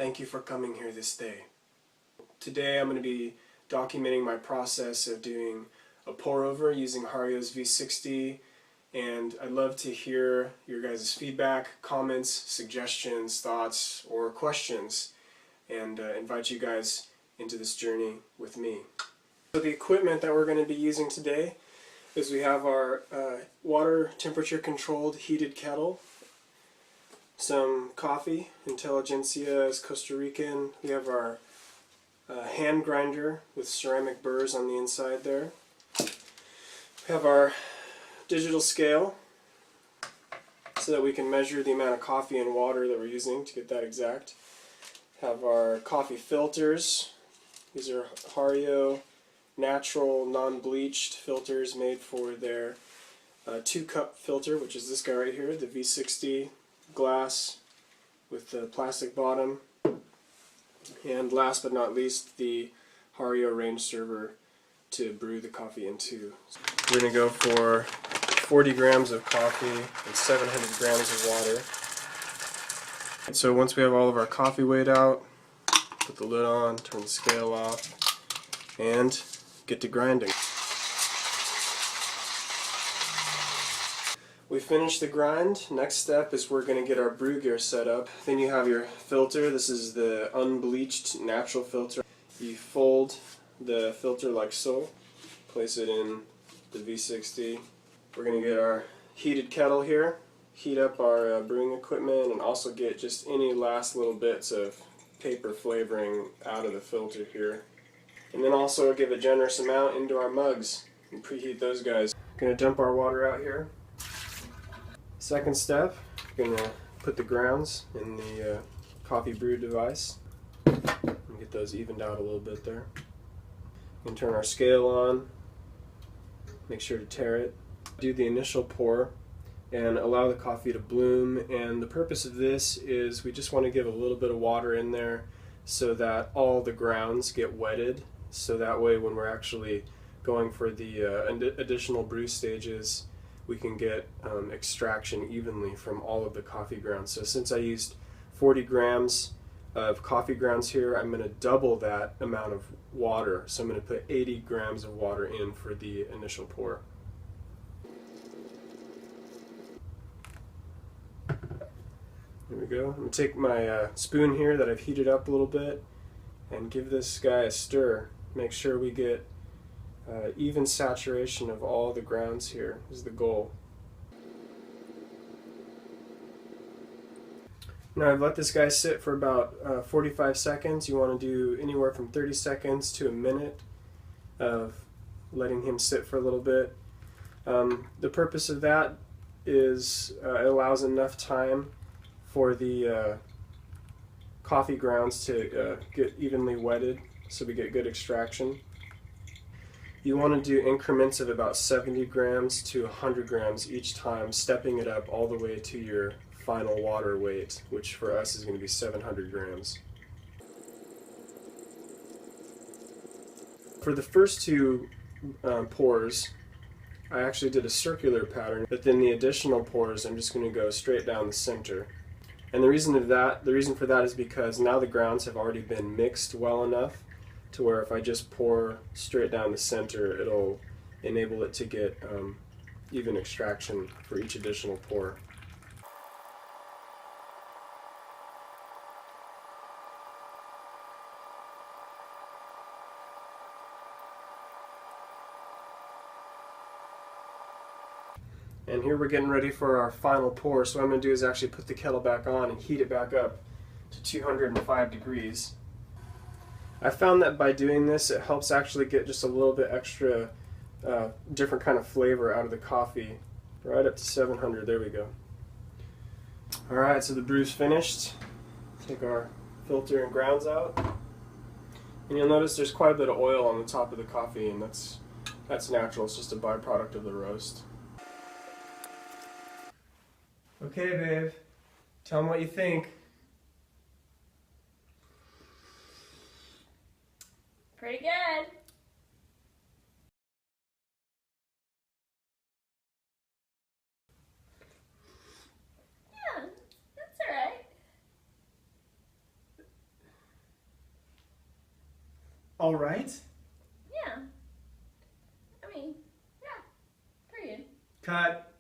Thank you for coming here this day. Today I'm going to be documenting my process of doing a pour over using Hario's V60, and I'd love to hear your guys' feedback, comments, suggestions, thoughts, or questions, and invite you guys into this journey with me. So the equipment that we're going to be using today is we have our water temperature controlled heated kettle, some coffee, Intelligentsia is Costa Rican. We have our hand grinder with ceramic burrs on the inside there. We have our digital scale so that we can measure the amount of coffee and water that we're using to get that exact. Have our coffee filters. These are Hario natural non-bleached filters made for their 2-cup filter, which is this guy right here, the V60 glass with the plastic bottom. And last but not least, the Hario range server to brew the coffee into. We're going to go for 40 grams of coffee and 700 grams of water. And so once we have all of our coffee weighed out, put the lid on, turn the scale off, and get to grinding. We finished the grind. Next step is we're going to get our brew gear set up. Then you have your filter. This is the unbleached natural filter. You fold the filter like so. Place it in the V60. We're going to get our heated kettle here. Heat up our brewing equipment and also get just any last little bits of paper flavoring out of the filter here. And then also give a generous amount into our mugs and preheat those guys. Going to dump our water out here. Second step, we're going to put the grounds in the coffee brew device and get those evened out a little bit there. And turn our scale on, make sure to tare it. Do the initial pour and allow the coffee to bloom, and the purpose of this is we just want to give a little bit of water in there so that all the grounds get wetted, so that way when we're actually going for the additional brew stages we can get extraction evenly from all of the coffee grounds. So since I used 40 grams of coffee grounds here, I'm going to double that amount of water. So I'm going to put 80 grams of water in for the initial pour. There we go. I'm going to take my spoon here that I've heated up a little bit and give this guy a stir. Make sure we get even saturation of all the grounds here is the goal. Now I've let this guy sit for about 45 seconds. You want to do anywhere from 30 seconds to a minute of letting him sit for a little bit. The purpose of that is it allows enough time for the coffee grounds to get evenly wetted so we get good extraction. You want to do increments of about 70 grams to 100 grams each time, stepping it up all the way to your final water weight, which for us is going to be 700 grams. For the first two pours, I actually did a circular pattern, but then the additional pours I'm just going to go straight down the center. And the reason for that is because now the grounds have already been mixed well enough to where if I just pour straight down the center, it'll enable it to get even extraction for each additional pour. And here we're getting ready for our final pour. So what I'm going to do is actually put the kettle back on and heat it back up to 205 degrees. I found that by doing this, it helps actually get just a little bit extra different kind of flavor out of the coffee. Right up to 700, there we go. Alright, so the brew's finished. Take our filter and grounds out. And you'll notice there's quite a bit of oil on the top of the coffee, and that's natural, it's just a byproduct of the roast. Okay, babe, tell them what you think. Pretty good. Yeah, that's alright. all right. Yeah. I mean, yeah. Pretty good. Cut.